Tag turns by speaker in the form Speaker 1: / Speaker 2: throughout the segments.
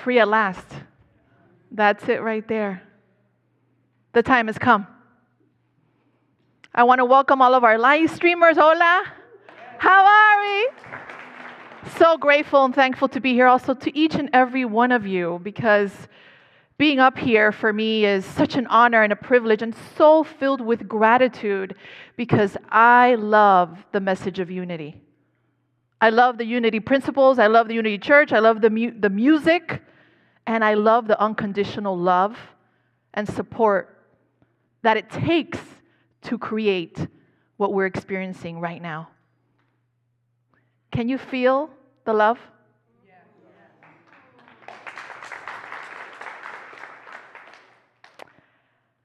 Speaker 1: Free at last. That's it right there. The time has come. I want to welcome all of our live streamers. Hola. How are we? So grateful and thankful to be here, also to each and every one of you, because being up here for me is such an honor and a privilege, and so filled with gratitude, because I love the message of unity. I love the unity principles. I love the unity church. I love the music. And I love the unconditional love and support that it takes to create what we're experiencing right now. Can you feel the love?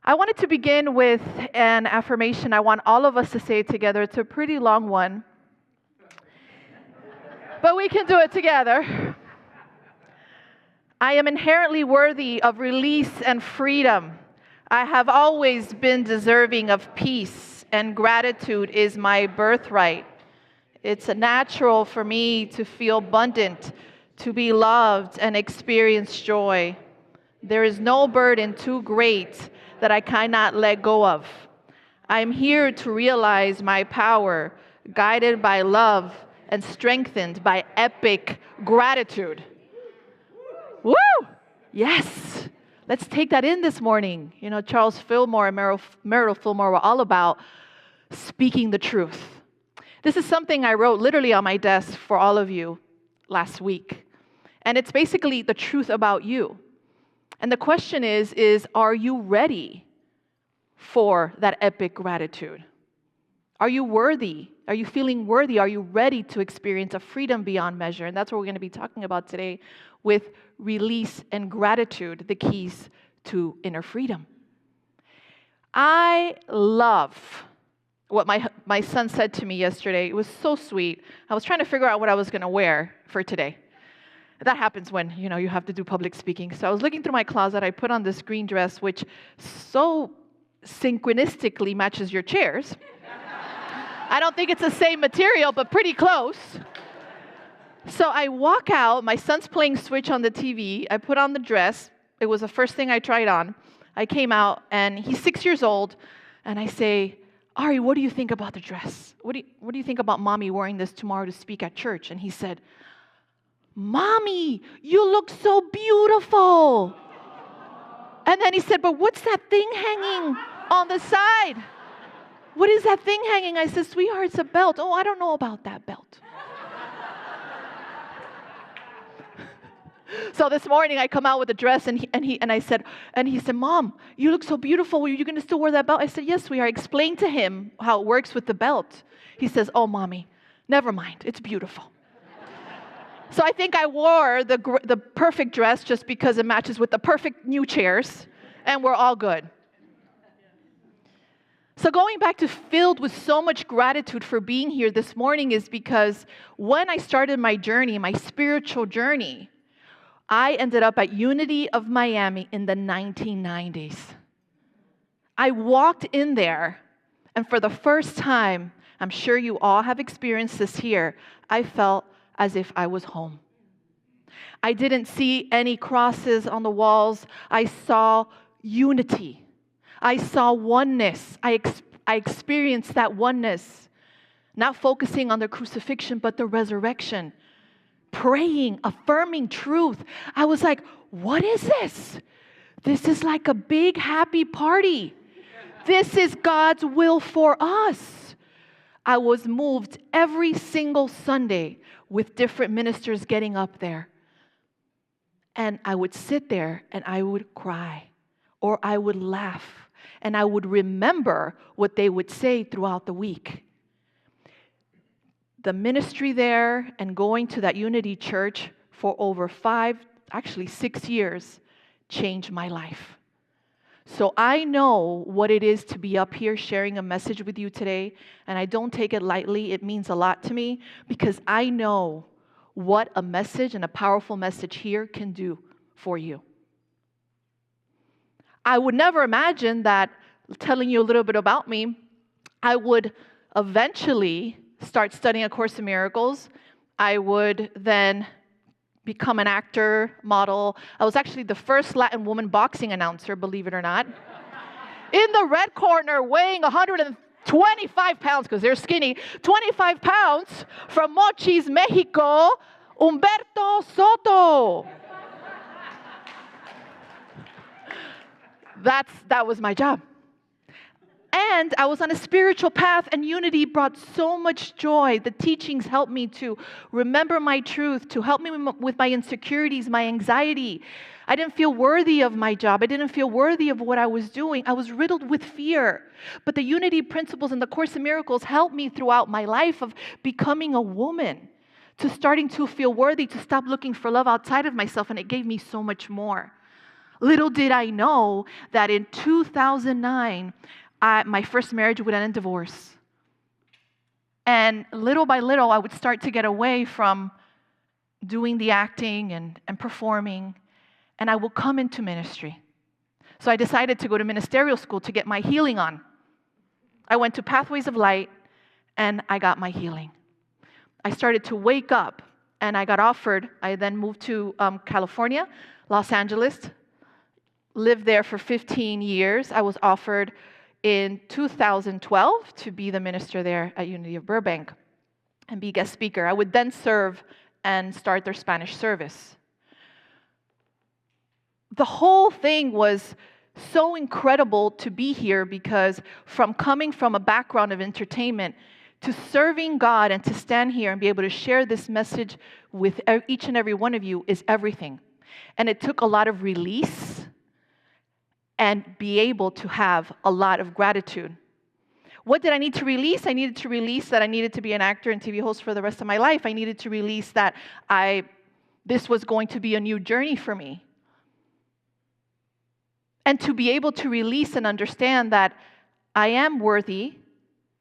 Speaker 1: I wanted to begin with an affirmation. I want all of us to say it together. It's a pretty long one, but we can do it together. I am inherently worthy of release and freedom. I have always been deserving of peace, and gratitude is my birthright. It's natural for me to feel abundant, to be loved, and experience joy. There is no burden too great that I cannot let go of. I am here to realize my power, guided by love and strengthened by epic gratitude. Woo! Yes. Let's take that in this morning. You know, Charles Fillmore and Meryl Fillmore were all about speaking the truth. This is something I wrote literally on my desk for all of you last week. And it's basically the truth about you. And the question is, are you ready for that epic gratitude? Are you worthy? Are you feeling worthy? Are you ready to experience a freedom beyond measure? And that's what we're going to be talking about today with release and gratitude, the keys to inner freedom. I love what my son said to me yesterday. It was so sweet. I was trying to figure out what I was going to wear for today. That happens when, you have to do public speaking. So I was looking through my closet. I put on this green dress, which so synchronistically matches your chairs. I don't think it's the same material, but pretty close. So I walk out. My son's playing Switch on the TV. I put on the dress. It was the first thing I tried on. I came out, and he's 6 years old. And I say, Ari, what do you think about the dress? What do you think about Mommy wearing this tomorrow to speak at church? And he said, Mommy, you look so beautiful. And then he said, but what's that thing hanging on the side? What is that thing hanging? I said, sweetheart, it's a belt. Oh, I don't know about that belt. So this morning I come out with a dress, and he said, Mom, you look so beautiful. Are you going to still wear that belt? I said, yes, sweetheart. I explained to him how it works with the belt. He says, oh, Mommy, never mind. It's beautiful. So I think I wore the perfect dress just because it matches with the perfect new chairs, and we're all good. So going back to filled with so much gratitude for being here this morning is because when I started my journey, my spiritual journey, I ended up at Unity of Miami in the 1990s. I walked in there, and for the first time, I'm sure you all have experienced this here, I felt as if I was home. I didn't see any crosses on the walls. I saw unity. I saw oneness. I experienced that oneness, not focusing on the crucifixion, but the resurrection. Praying, affirming truth. I was like, what is this? This is like a big happy party. This is God's will for us. I was moved every single Sunday with different ministers getting up there. And I would sit there and I would cry, or I would laugh, and I would remember what they would say throughout the week. The ministry there and going to that Unity Church for over 6 years changed my life. So I know what it is to be up here sharing a message with you today, and I don't take it lightly. It means a lot to me because I know what a message and a powerful message here can do for you. I would never imagine that telling you a little bit about me, I would eventually start studying A Course in Miracles. I would then become an actor, model. I was actually the first Latin woman boxing announcer, believe it or not. In the red corner, weighing 125 pounds, because they're skinny, 25 pounds, from Mochis, Mexico, Humberto Soto. That was my job. And I was on a spiritual path, and unity brought so much joy. The teachings helped me to remember my truth, to help me with my insecurities, my anxiety. I didn't feel worthy of my job. I didn't feel worthy of what I was doing. I was riddled with fear. But the unity principles and the Course in Miracles helped me throughout my life of becoming a woman, to starting to feel worthy, to stop looking for love outside of myself, and it gave me so much more. Little did I know that in 2009, my first marriage would end in divorce. And little by little, I would start to get away from doing the acting and performing, and I will come into ministry. So I decided to go to ministerial school to get my healing on. I went to Pathways of Light, and I got my healing. I started to wake up, and I got offered. I then moved to California, Los Angeles, lived there for 15 years. I was offered in 2012 to be the minister there at Unity of Burbank and be guest speaker. I would then serve and start their Spanish service. The whole thing was so incredible to be here, because from coming from a background of entertainment to serving God and to stand here and be able to share this message with each and every one of you is everything. And it took a lot of release and be able to have a lot of gratitude. What did I need to release? I needed to release that I needed to be an actor and TV host for the rest of my life. I needed to release that this was going to be a new journey for me. And to be able to release and understand that I am worthy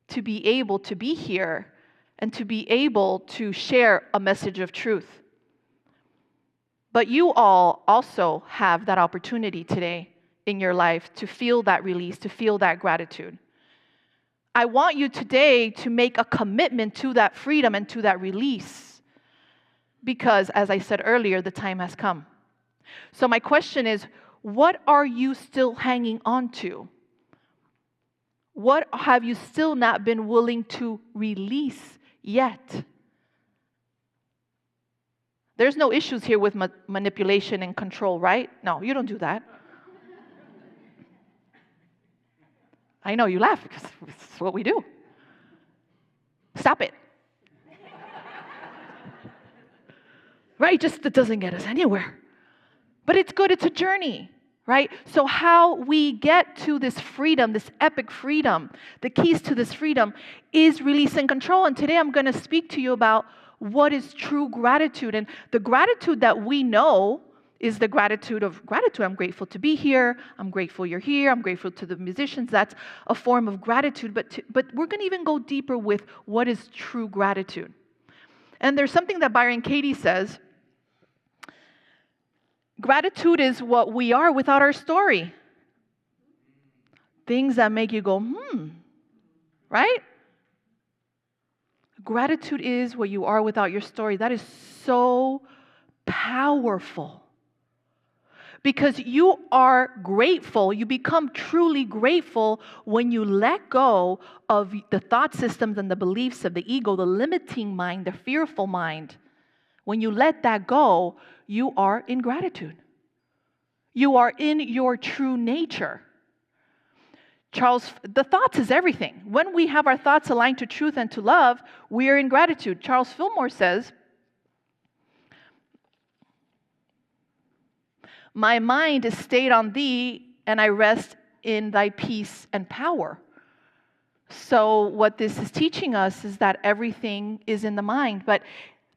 Speaker 1: to be able to be here and to be able to share a message of truth. But you all also have that opportunity today in your life to feel that release, to feel that gratitude. I want you today to make a commitment to that freedom and to that release, because, as I said earlier, the time has come. So my question is, what are you still hanging on to? What have you still not been willing to release yet? There's no issues here with manipulation and control, right? No, you don't do that. I know you laugh because it's what we do. Stop it. Right? Just it doesn't get us anywhere. But it's good. It's a journey, right? So how we get to this freedom, this epic freedom, the keys to this freedom is release and control. And today I'm going to speak to you about what is true gratitude. And the gratitude that we know is the gratitude of gratitude. I'm grateful to be here. I'm grateful you're here. I'm grateful to the musicians. That's a form of gratitude. But we're going to even go deeper with what is true gratitude. And there's something that Byron Katie says. Gratitude is what we are without our story. Things that make you go, right? Gratitude is what you are without your story. That is so powerful. Because you are grateful, you become truly grateful when you let go of the thought systems and the beliefs of the ego, the limiting mind, the fearful mind. When you let that go, you are in gratitude. You are in your true nature. The thoughts is everything. When we have our thoughts aligned to truth and to love, we are in gratitude. Charles Fillmore says, "My mind is stayed on thee, and I rest in thy peace and power." So what this is teaching us is that everything is in the mind. But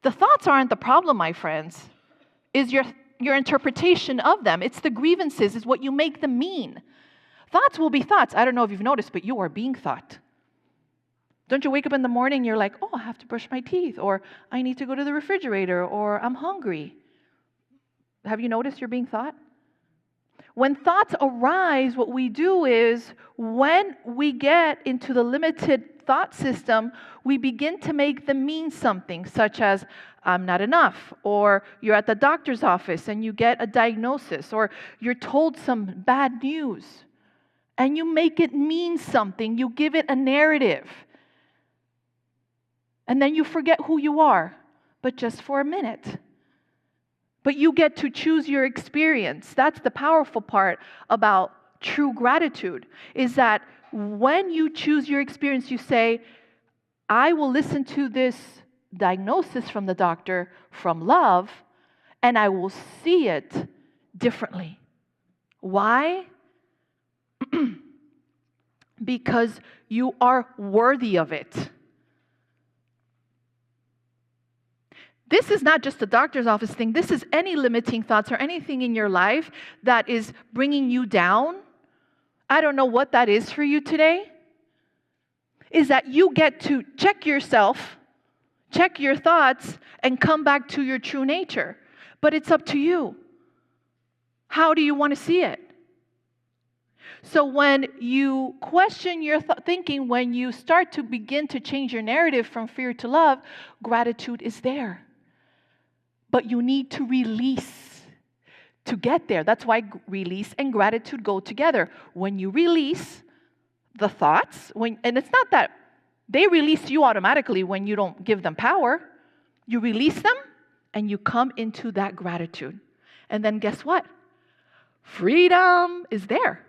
Speaker 1: the thoughts aren't the problem, my friends. Is your interpretation of them. It's the grievances, is what you make them mean. Thoughts will be thoughts. I don't know if you've noticed, but you are being thought. Don't you wake up in the morning, you're like, oh, I have to brush my teeth, or I need to go to the refrigerator, or I'm hungry. Have you noticed you're being thought? When thoughts arise, what we do is, when we get into the limited thought system, we begin to make them mean something, such as, I'm not enough, or you're at the doctor's office and you get a diagnosis, or you're told some bad news, and you make it mean something. You give it a narrative. And then you forget who you are, but just for a minute. But you get to choose your experience. That's the powerful part about true gratitude, is that when you choose your experience, you say, I will listen to this diagnosis from the doctor from love, and I will see it differently. Why? Because you are worthy of it. This is not just a doctor's office thing. This is any limiting thoughts or anything in your life that is bringing you down. I don't know what that is for you today. Is that you get to check yourself, check your thoughts, and come back to your true nature. But it's up to you. How do you want to see it? So when you question your thinking, when you start to begin to change your narrative from fear to love, gratitude is there. But you need to release to get there. That's why release and gratitude go together. When you release the thoughts, and it's not that they release you automatically when you don't give them power. You release them and you come into that gratitude. And then guess what? Freedom is there.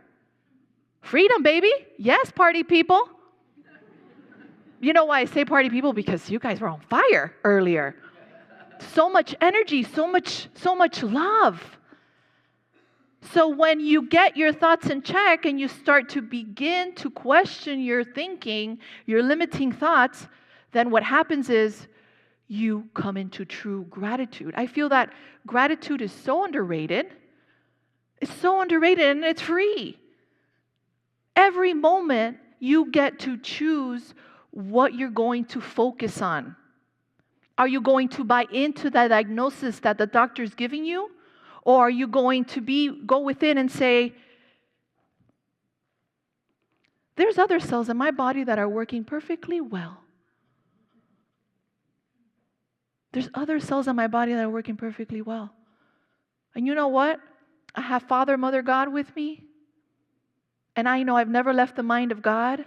Speaker 1: Freedom, baby. Yes, party people. You know why I say party people? Because you guys were on fire earlier. So much energy, so much love. So when you get your thoughts in check and you start to begin to question your thinking, your limiting thoughts, then what happens is you come into true gratitude. I feel that gratitude is so underrated. It's so underrated and it's free. Every moment you get to choose what you're going to focus on. Are you going to buy into that diagnosis that the doctor is giving you? Or are you going to go within and say, there's other cells in my body that are working perfectly well. There's other cells in my body that are working perfectly well. And you know what? I have Father, Mother, God with me. And I know I've never left the mind of God.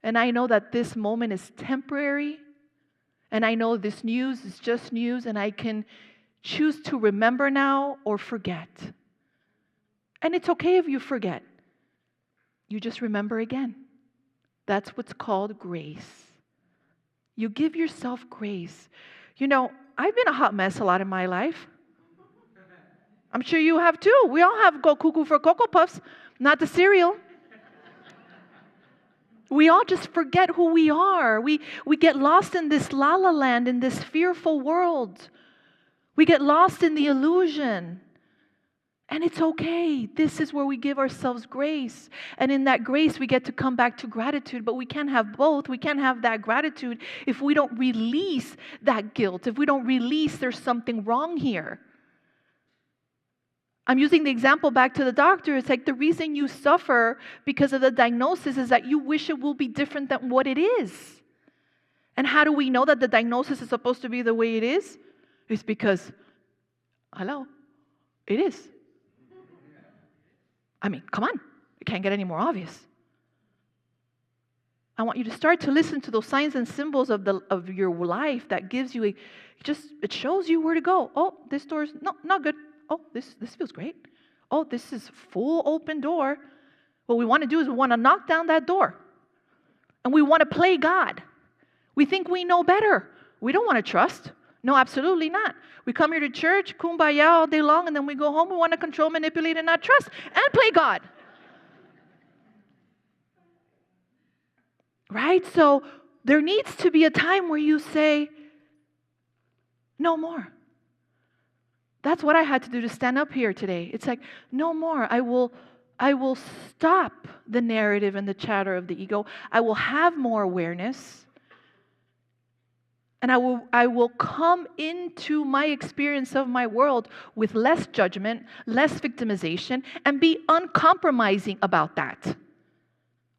Speaker 1: And I know that this moment is temporary. And I know this news is just news, and I can choose to remember now or forget. And it's okay if you forget. You just remember again. That's what's called grace. You give yourself grace. You know, I've been a hot mess a lot in my life. I'm sure you have too. We all have go cuckoo for Cocoa Puffs, not the cereal. We all just forget who we are. We get lost in this la-la land, in this fearful world. We get lost in the illusion. And it's okay. This is where we give ourselves grace. And in that grace, we get to come back to gratitude. But we can't have both. We can't have that gratitude if we don't release that guilt. If we don't release there's something wrong here. I'm using the example back to the doctor. It's like the reason you suffer because of the diagnosis is that you wish it will be different than what it is. And how do we know that the diagnosis is supposed to be the way it is? It's because, hello, it is. I mean, come on. It can't get any more obvious. I want you to start to listen to those signs and symbols of your life that gives you it shows you where to go. Oh, this door's not good. Oh, this feels great. Oh, this is full open door. What we want to do is we want to knock down that door. And we want to play God. We think we know better. We don't want to trust. No, absolutely not. We come here to church, kumbaya all day long, and then we go home. We want to control, manipulate, and not trust, and play God. Right? So there needs to be a time where you say, no more. That's what I had to do to stand up here today. It's like, no more. I will stop the narrative and the chatter of the ego. I will have more awareness. And I will come into my experience of my world with less judgment, less victimization, and be uncompromising about that.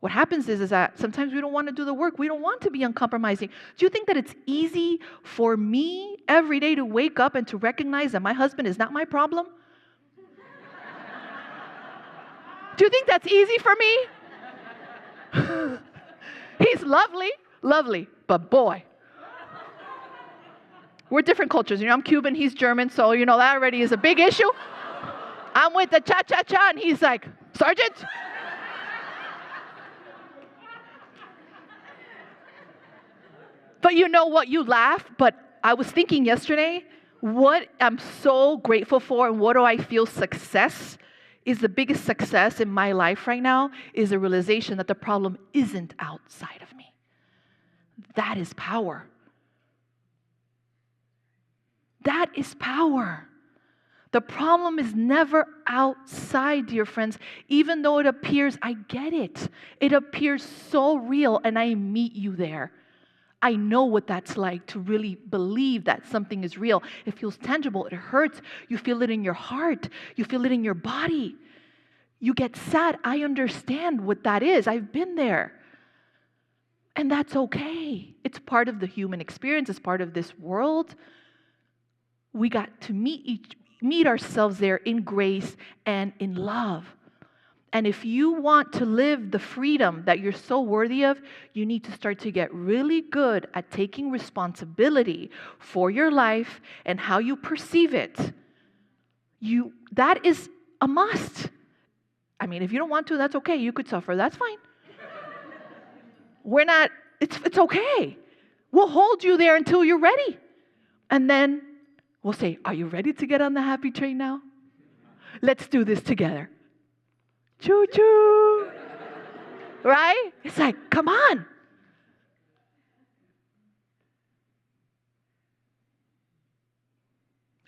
Speaker 1: What happens is that sometimes we don't want to do the work. We don't want to be uncompromising. Do you think that it's easy for me every day to wake up and to recognize that my husband is not my problem? Do you think that's easy for me? He's lovely, but boy. We're different cultures. I'm Cuban, he's German, so that already is a big issue. I'm with the cha-cha-cha, and he's like, Sergeant? But you know what? You laugh, but I was thinking yesterday, what I'm so grateful for and what do I feel success is the biggest success in my life right now is the realization that the problem isn't outside of me. That is power. That is power. The problem is never outside, dear friends. Even though it appears, I get it. It appears so real, and I meet you there. I know what that's like to really believe that something is real. It feels tangible. It hurts. You feel it in your heart. You feel it in your body. You get sad. I understand what that is. I've been there. And that's okay. It's part of the human experience. It's part of this world. We got to meet ourselves there in grace and in love. And if you want to live the freedom that you're so worthy of, you need to start to get really good at taking responsibility for your life and how you perceive it. That is a must. I mean, if you don't want to, that's okay. You could suffer. That's fine. It's okay. We'll hold you there until you're ready. And then we'll say, are you ready to get on the happy train now? Let's do this together. Choo-choo. Right? It's like, come on.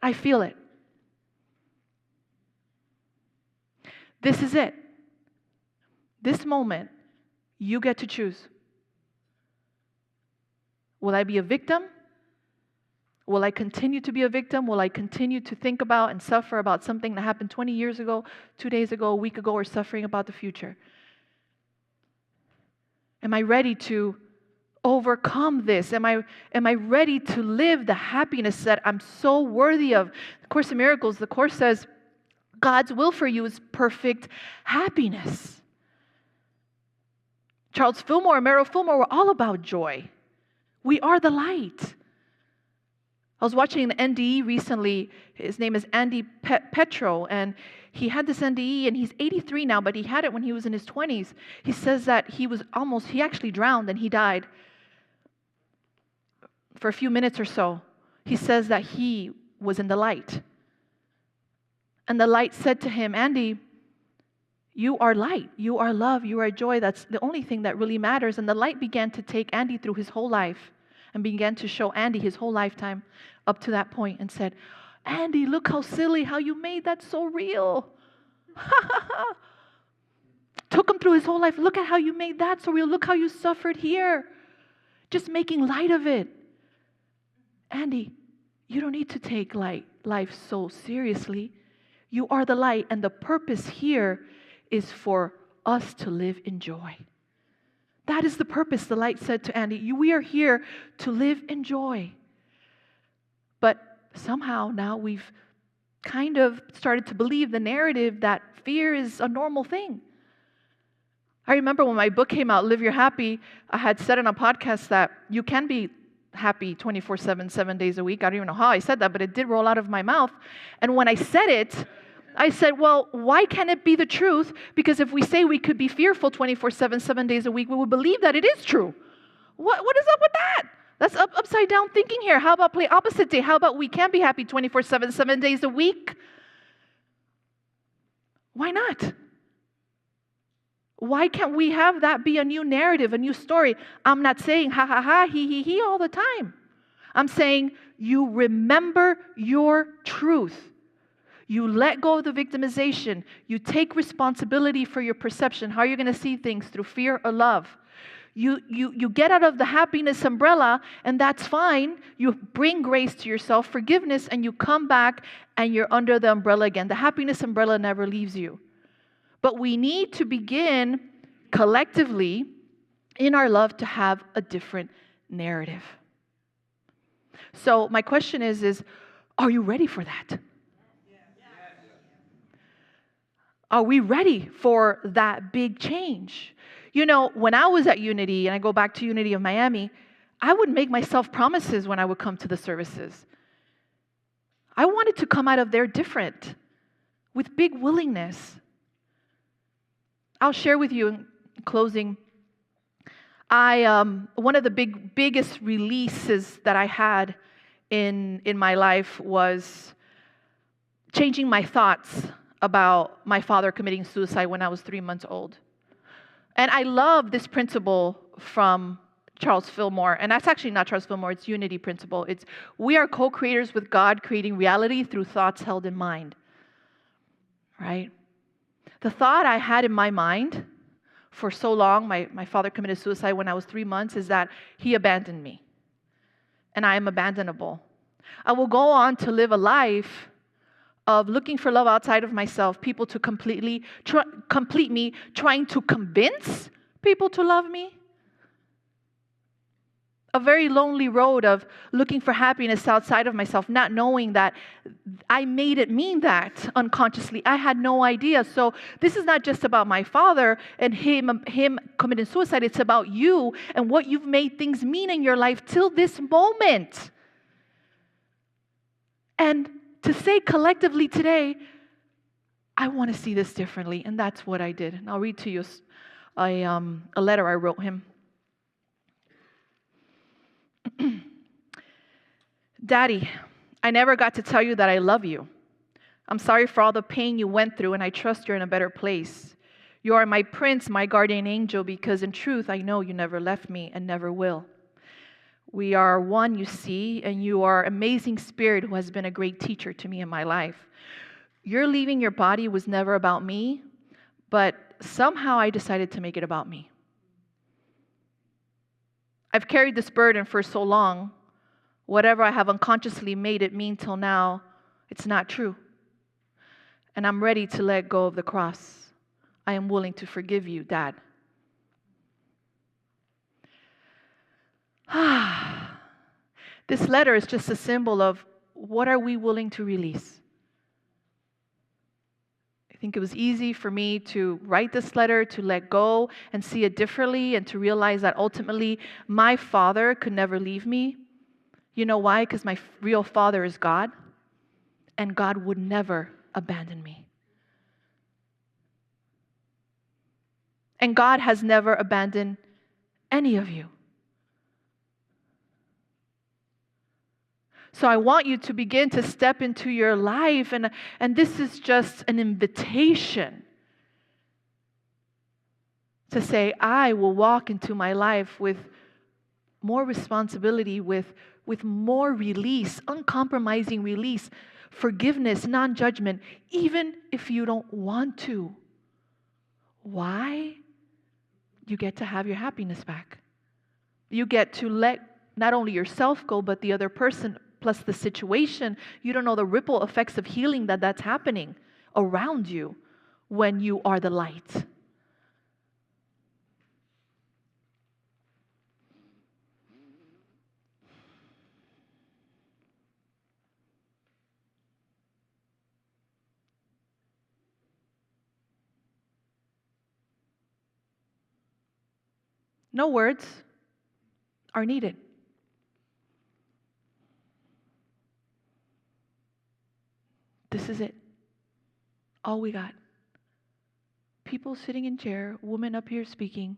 Speaker 1: I feel it. This is it. This moment, you get to choose. Will I be a victim? Will I continue to be a victim? Will I continue to think about and suffer about something that happened 20 years ago, 2 days ago, a week ago, or suffering about the future? Am I ready to overcome this? Am I ready to live the happiness that I'm so worthy of? The Course in Miracles, the Course says, God's will for you is perfect happiness. Charles Fillmore and Merrill Fillmore were all about joy. We are the light. I was watching an NDE recently. His name is Andy Petro, and he had this NDE, and he's 83 now, but he had it when he was in his 20s. He says that he actually drowned, and he died for a few minutes or so. He says that he was in the light. And the light said to him, Andy, you are light, you are love, you are joy. That's the only thing that really matters. And the light began to take Andy through his whole life and began to show Andy his whole lifetime up to that point and said, Andy, look how silly, how you made that so real. Took him through his whole life. Look at how you made that so real. Look how you suffered here. Just making light of it. Andy, you don't need to take life so seriously. You are the light, and the purpose here is for us to live in joy. That is the purpose, the light said to Andy. We are here to live in joy. But somehow now we've kind of started to believe the narrative that fear is a normal thing. I remember when my book came out, Live Your Happy, I had said in a podcast that you can be happy 24/7, 7 days a week. I don't even know how I said that, but it did roll out of my mouth. And when I said it, I said, well, why can't it be the truth? Because if we say we could be fearful 24/7, 7 days a week, we would believe that it is true. What is up with that? That's upside down thinking here. How about play opposite day? How about we can be happy 24/7, 7 days a week? Why not? Why can't we have that be a new narrative, a new story? I'm not saying ha ha ha, he all the time. I'm saying you remember your truth. You let go of the victimization. You take responsibility for your perception, how you're going to see things through fear or love. You get out of the happiness umbrella, and that's fine. You bring grace to yourself, forgiveness, and you come back and you're under the umbrella again. The happiness umbrella never leaves you. But we need to begin collectively in our love to have a different narrative. So my question is, are you ready for that? Are we ready for that big change? You know, when I was at Unity, and I go back to Unity of Miami, I would make myself promises when I would come to the services. I wanted to come out of there different, with big willingness. I'll share with you in closing. One of the biggest releases that I had in my life was changing my thoughts about my father committing suicide when I was 3 months old. And I love this principle from Charles Fillmore, and that's actually not Charles Fillmore, it's Unity principle. It's we are co-creators with God, creating reality through thoughts held in mind. Right? The thought I had in my mind for so long, my father committed suicide when I was 3 months, is that he abandoned me. And I am abandonable. I will go on to live a life of looking for love outside of myself, people to complete me, trying to convince people to love me. A very lonely road of looking for happiness outside of myself, not knowing that I made it mean that unconsciously. I had no idea. So this is not just about my father and him committing suicide. It's about you and what you've made things mean in your life till this moment. And to say collectively today, I want to see this differently. And that's what I did. And I'll read to you a letter I wrote him. Daddy, I never got to tell you that I love you. I'm sorry for all the pain you went through, and I trust you're in a better place. You are my prince, my guardian angel, because in truth, I know you never left me and never will. We are one, you see, and you are an amazing spirit who has been a great teacher to me in my life. Your leaving your body was never about me, but somehow I decided to make it about me. I've carried this burden for so long. Whatever I have unconsciously made it mean till now, it's not true. And I'm ready to let go of the cross. I am willing to forgive you, Dad. This letter is just a symbol of what are we willing to release. I think it was easy for me to write this letter, to let go and see it differently, and to realize that ultimately my father could never leave me. You know why? Because my real father is God, and God would never abandon me. And God has never abandoned any of you. So I want you to begin to step into your life, and this is just an invitation to say, I will walk into my life with more responsibility, with more release, uncompromising release, forgiveness, non-judgment, even if you don't want to. Why? You get to have your happiness back. You get to let not only yourself go, but the other person, plus the situation. You don't know the ripple effects of healing that's happening around you when you are the light. No words are needed. This is it. All we got. People sitting in chair, women up here speaking,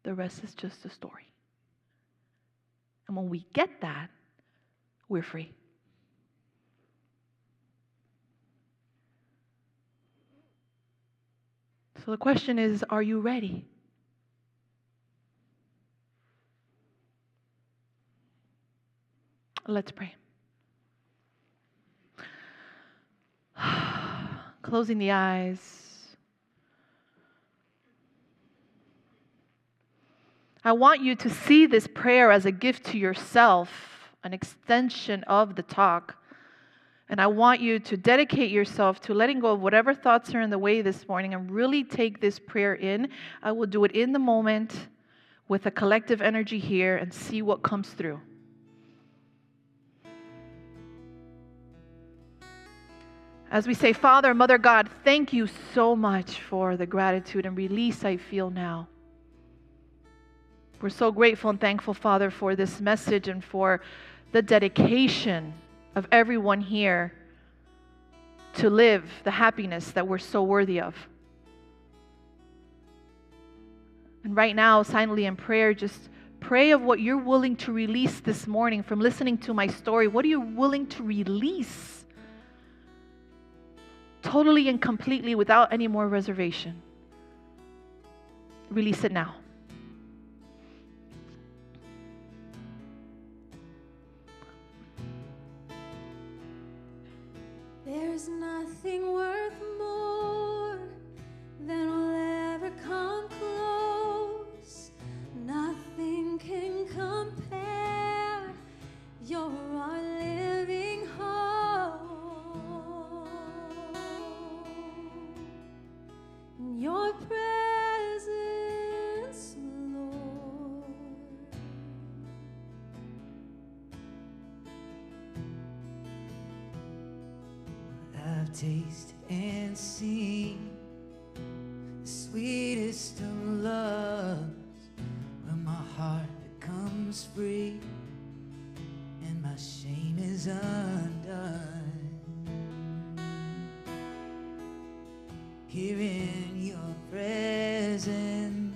Speaker 1: the rest is just a story. And when we get that, we're free. So the question is, are you ready? Let's pray. Closing the eyes. I want you to see this prayer as a gift to yourself, an extension of the talk. And I want you to dedicate yourself to letting go of whatever thoughts are in the way this morning and really take this prayer in. I will do it in the moment with a collective energy here and see what comes through. As we say, Father, Mother God, thank you so much for the gratitude and release I feel now. We're so grateful and thankful, Father, for this message and for the dedication of everyone here to live the happiness that we're so worthy of. And right now, silently in prayer, just pray of what you're willing to release this morning from listening to my story. What are you willing to release? Totally and completely without any more reservation. Release it now.
Speaker 2: There's nothing worth more than will ever come close. Nothing can compare. You're our living hope. In your presence, Lord.
Speaker 3: I've tasted and seen the sweetest of loves, when my heart becomes free and my shame is undone. Here in your presence,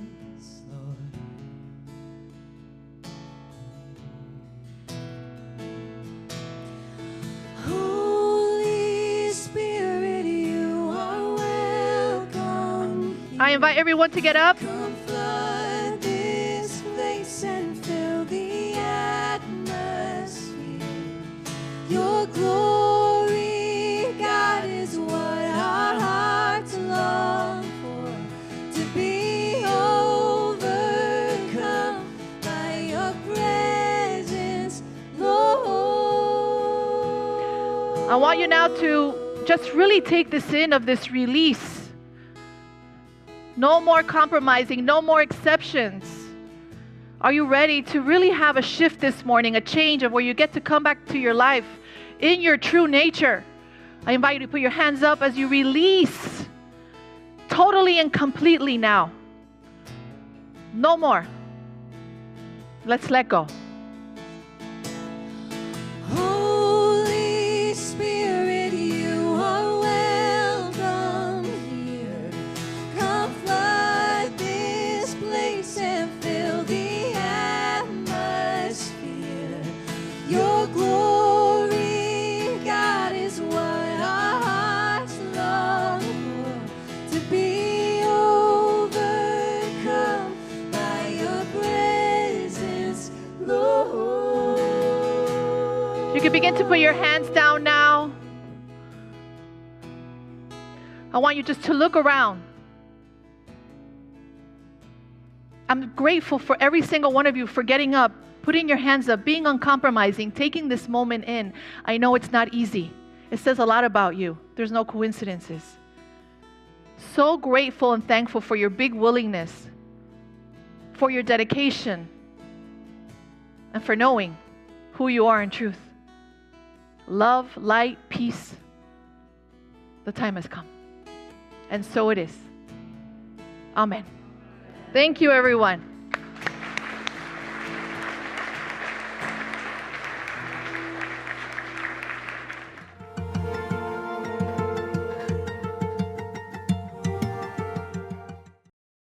Speaker 3: Lord. Holy Spirit, you are welcome here.
Speaker 1: I invite everyone to get up.
Speaker 3: Come flood this place and fill the atmosphere. Your glory, God, is what our hearts long for. To be overcome by your presence, Lord.
Speaker 1: I want you now to just really take this in of this release. No more compromising, no more exceptions. Are you ready to really have a shift this morning, a change of where you get to come back to your life in your true nature? I invite you to put your hands up as you release totally and completely now. No more. Let's let go.
Speaker 3: Holy Spirit, you are welcome here. Come flood this place and fill the atmosphere. Your glory, God, is what our hearts long for. To be overcome by your presence, Lord.
Speaker 1: You can begin to put your hands down now. I want you just to look around. I'm grateful for every single one of you for getting up, putting your hands up, being uncompromising, taking this moment in. I know it's not easy. It says a lot about you. There's no coincidences. So grateful and thankful for your big willingness, for your dedication, and for knowing who you are in truth. Love, light, peace. The time has come. And so it is. Amen. Thank you, everyone.